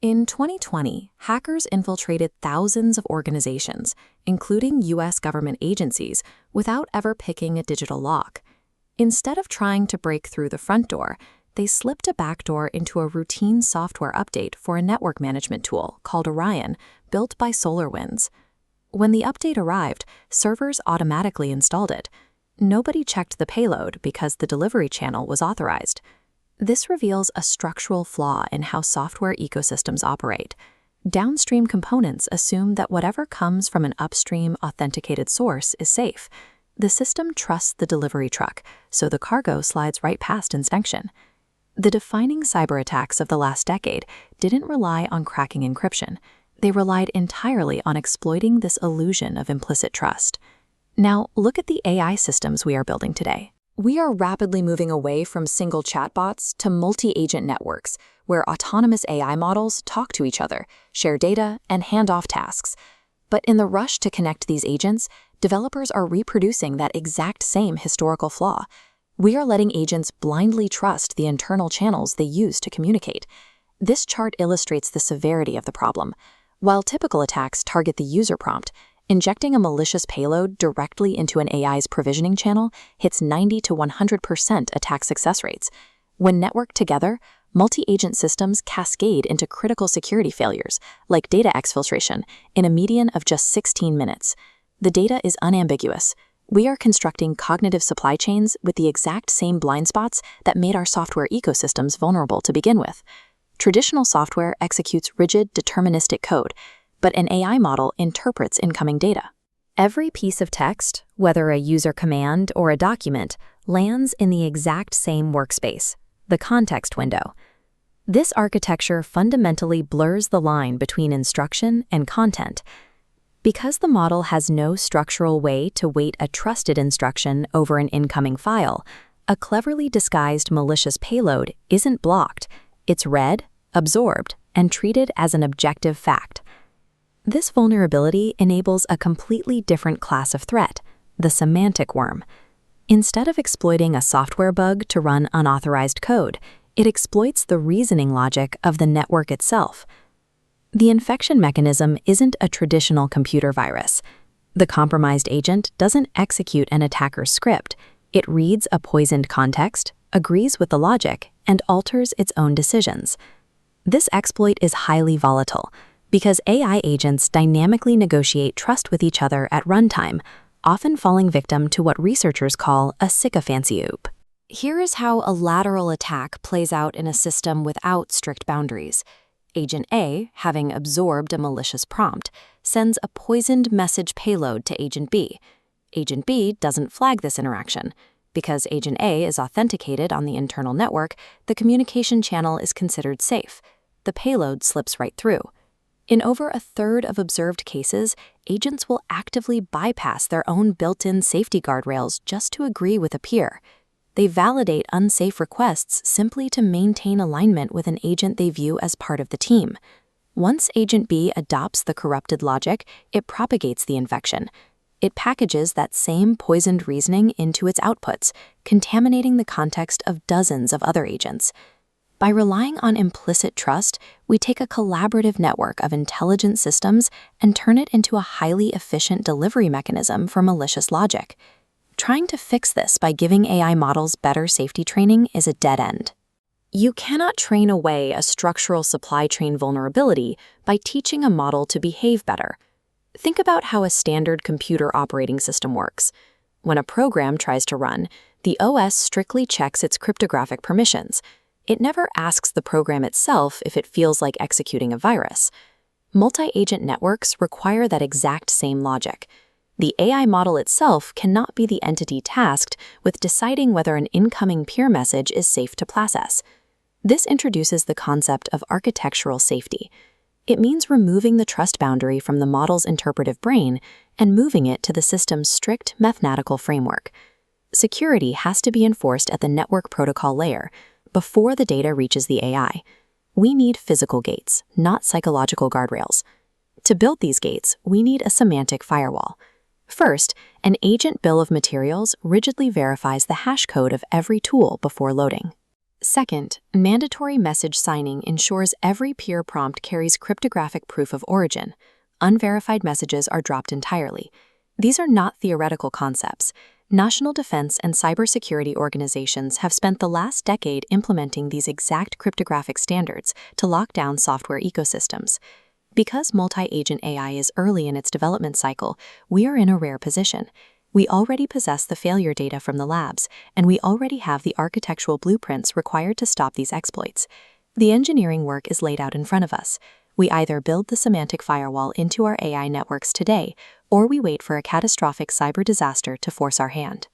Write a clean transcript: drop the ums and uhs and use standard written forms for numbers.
In 2020, hackers infiltrated thousands of organizations, including U.S. government agencies, without ever picking a digital lock. Instead of trying to break through the front door, they slipped a backdoor into a routine software update for a network management tool called Orion, built by SolarWinds. When the update arrived, servers automatically installed it. Nobody checked the payload because the delivery channel was authorized. This reveals a structural flaw in how software ecosystems operate. Downstream components assume that whatever comes from an upstream authenticated source is safe. The system trusts the delivery truck, so the cargo slides right past inspection. The defining cyber attacks of the last decade didn't rely on cracking encryption. They relied entirely on exploiting this illusion of implicit trust. Now, look at the AI systems we are building today. We are rapidly moving away from single chatbots to multi-agent networks, where autonomous AI models talk to each other, share data, and hand off tasks. But in the rush to connect these agents, developers are reproducing that exact same historical flaw. We are letting agents blindly trust the internal channels they use to communicate. This chart illustrates the severity of the problem. While typical attacks target the user prompt, injecting a malicious payload directly into an AI's provisioning channel hits 90 to 100% attack success rates. When networked together, multi-agent systems cascade into critical security failures, like data exfiltration, in a median of just 16 minutes. The data is unambiguous. We are constructing cognitive supply chains with the exact same blind spots that made our software ecosystems vulnerable to begin with. Traditional software executes rigid, deterministic code, but an AI model interprets incoming data. Every piece of text, whether a user command or a document, lands in the exact same workspace, the context window. This architecture fundamentally blurs the line between instruction and content. Because the model has no structural way to weight a trusted instruction over an incoming file, a cleverly disguised malicious payload isn't blocked. It's read, absorbed, and treated as an objective fact. This vulnerability enables a completely different class of threat, the semantic worm. Instead of exploiting a software bug to run unauthorized code, it exploits the reasoning logic of the network itself. The infection mechanism isn't a traditional computer virus. The compromised agent doesn't execute an attacker's script. It reads a poisoned context, agrees with the logic, and alters its own decisions. This exploit is highly volatile, because AI agents dynamically negotiate trust with each other at runtime, often falling victim to what researchers call a sycophancy oop. Here is how a lateral attack plays out in a system without strict boundaries. Agent A, having absorbed a malicious prompt, sends a poisoned message payload to Agent B. Agent B doesn't flag this interaction. Because Agent A is authenticated on the internal network, the communication channel is considered safe. The payload slips right through. In over a third of observed cases, agents will actively bypass their own built-in safety guardrails just to agree with a peer. They validate unsafe requests simply to maintain alignment with an agent they view as part of the team. Once Agent B adopts the corrupted logic, it propagates the infection. It packages that same poisoned reasoning into its outputs, contaminating the context of dozens of other agents. By relying on implicit trust, we take a collaborative network of intelligent systems and turn it into a highly efficient delivery mechanism for malicious logic. Trying to fix this by giving AI models better safety training is a dead end. You cannot train away a structural supply chain vulnerability by teaching a model to behave better. Think about how a standard computer operating system works. When a program tries to run, the OS strictly checks its cryptographic permissions. It never asks the program itself if it feels like executing a virus. Multi-agent networks require that exact same logic. The AI model itself cannot be the entity tasked with deciding whether an incoming peer message is safe to process. This introduces the concept of architectural safety. It means removing the trust boundary from the model's interpretive brain and moving it to the system's strict mathematical framework. Security has to be enforced at the network protocol layer, before the data reaches the AI. We need physical gates, not psychological guardrails. To build these gates, we need a semantic firewall. First, an agent bill of materials rigidly verifies the hash code of every tool before loading. Second, mandatory message signing ensures every peer prompt carries cryptographic proof of origin. Unverified messages are dropped entirely. These are not theoretical concepts. National defense and cybersecurity organizations have spent the last decade implementing these exact cryptographic standards to lock down software ecosystems. Because multi-agent AI is early in its development cycle, we are in a rare position. We already possess the failure data from the labs, and we already have the architectural blueprints required to stop these exploits. The engineering work is laid out in front of us. We either build the semantic firewall into our AI networks today, or we wait for a catastrophic cyber disaster to force our hand.